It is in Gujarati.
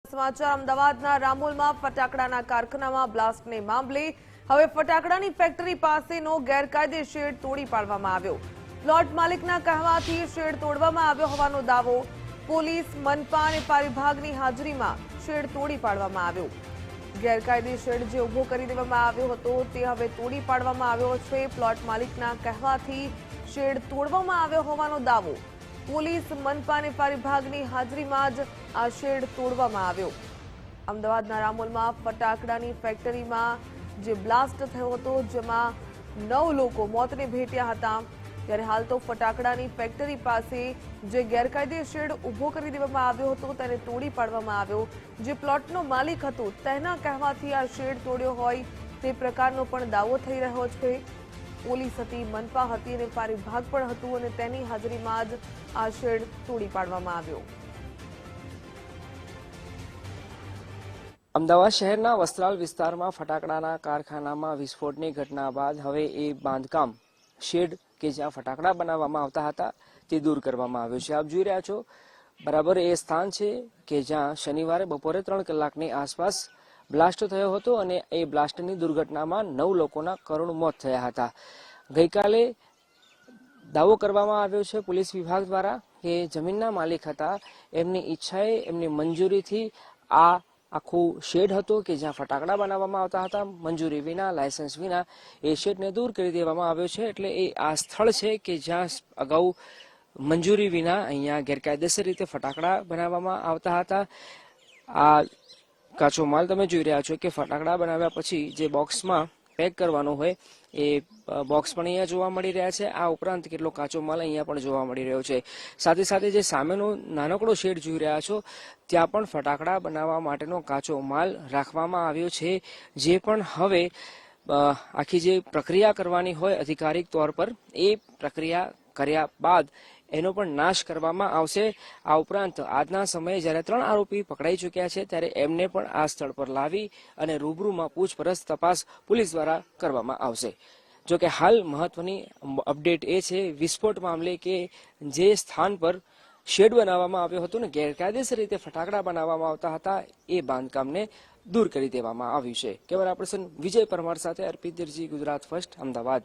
સમાચાર અમદાવાદના રામોલમાં ફટાકડાના કારખાનામાં બ્લાસ્ટને મામલે હવે ફટાકડાની ફેક્ટરી પાસેનો ગેરકાયદે શેડ તોડી પાડવામાં આવ્યો. પ્લોટ માલિકના કહેવાથી શેડ તોડવામાં આવ્યો હોવાનો દાવો. પોલીસ, મનપા અને પારિભાગની હાજરીમાં શેડ તોડી પાડવામાં આવ્યો. ગેરકાયદે શેડ જે ઉભો કરી દેવામાં આવ્યો હતો તે હવે તોડી પાડવામાં આવ્યો છે. પ્લોટ માલિકના કહેવાથી શેડ તોડવામાં આવ્યો હોવાનો દાવો. પોલીસ, મનપા અને પારિભાગની હાજરીમાં જ આ શેડ તોડવામાં આવ્યો. અમદાવાદના રામોલમાં ફટાકડાની ફેક્ટરીમાં જે બ્લાસ્ટ થયો હતો જેમાં 9 લોકો મોતને ભેટ્યા હતા, ત્યારે હાલ તો ફટાકડાની ફેક્ટરી પાસે જે ગેરકાયદે શેડ ઉભો કરી દેવામાં આવ્યો હતો તેને તોડી પાડવામાં આવ્યો. જે પ્લોટનો માલિક હતો તેના કહેવાથી આ શેડ તોડ્યો હોય તે પ્રકારનો પણ દાવો થઈ રહ્યો છે. પોલીસ હતી, મનપા હતી અને પારિભાગ પણ હતું અને તેની હાજરીમાં જ આ શેડ તોડી પાડવામાં આવ્યો. અમદાવાદ શહેરના વસ્ત્રાલ વિસ્તારમાં ફટાકડાના કારખાનામાં વિસ્ફોટની ઘટના બાદ હવે એ બાંધકામ શેડ કે જ્યાં ફટાકડા બનાવવામાં આવતા હતા તે દૂર કરવામાં આવ્યું છે. આપ જોઈ રહ્યા છો બરાબર એ સ્થાન છે કે જ્યાં શનિવારે બપોરે 3 કલાકની આસપાસ બ્લાસ્ટ થયો હતો અને એ બ્લાસ્ટની દુર્ઘટનામાં 9 લોકોના કરુણ મોત થયા હતા. ગઈકાલે દાવો કરવામાં આવ્યો છે પોલીસ વિભાગ દ્વારા કે જમીનના માલિક હતા, એમની ઈચ્છાએ, એમની મંજૂરીથી આ આખું શેડ હતો કે જ્યાં ફટાકડા બનાવવામાં આવતા હતા, મંજૂરી વિના, લાયસન્સ વિના એ શેડને દૂર કરી દેવામાં આવ્યો છે. એટલે એ આ સ્થળ છે કે જ્યાં અગાઉ મંજૂરી વિના અહીંયા ગેરકાયદેસર રીતે ફટાકડા બનાવવામાં આવતા હતા. આ કાચો માલ તમે જોઈ રહ્યા છો કે ફટાકડા બનાવ્યા પછી જે બોક્સમાં પેક કરવાનો હોય એ બોક્સ પણ અહીંયા જોવા મળી રહ્યા છે. આ ઉપરાંત કેટલો કાચો માલ અહીંયા પણ જોવા મળી રહ્યો છે. સાથે સાથે જે સામેનો નાનકડો શેડ જોઈ રહ્યા છો ત્યાં પણ ફટાકડા બનાવવા માટેનો કાચો માલ રાખવામાં આવ્યો છે. જે પણ હવે આખી જે પ્રક્રિયા કરવાની હોય અધિકારિક તौर પર એ પ્રક્રિયા કર્યા બાદ એનો પણ નાશ કરવામાં આવશે. આ ઉપરાંત આજના સમયે જ્યારે 3 આરોપી પકડાઈ ચૂક્યા છે ત્યારે એમને પણ આ સ્થળ પર લાવી અને રૂબરૂમાં પૂછપરછ તપાસ પોલીસ દ્વારા કરવામાં આવશે. જો કે હાલ મહત્વની અપડેટ એ છે વિસ્ફોટ મામલે કે જે સ્થાન પર શેડ બનાવવામાં આવ્યો હતો ને ગેરકાયદેસર રીતે ફટાકડા બનાવવામાં આવતા હતા એ બાંધકામને દૂર કરી દેવામાં આવ્યું છે. કેમેરા પર્સન વિજય પરમાર સાથે અર્પિત દરજી, ગુજરાત ફર્સ્ટ, અમદાવાદ.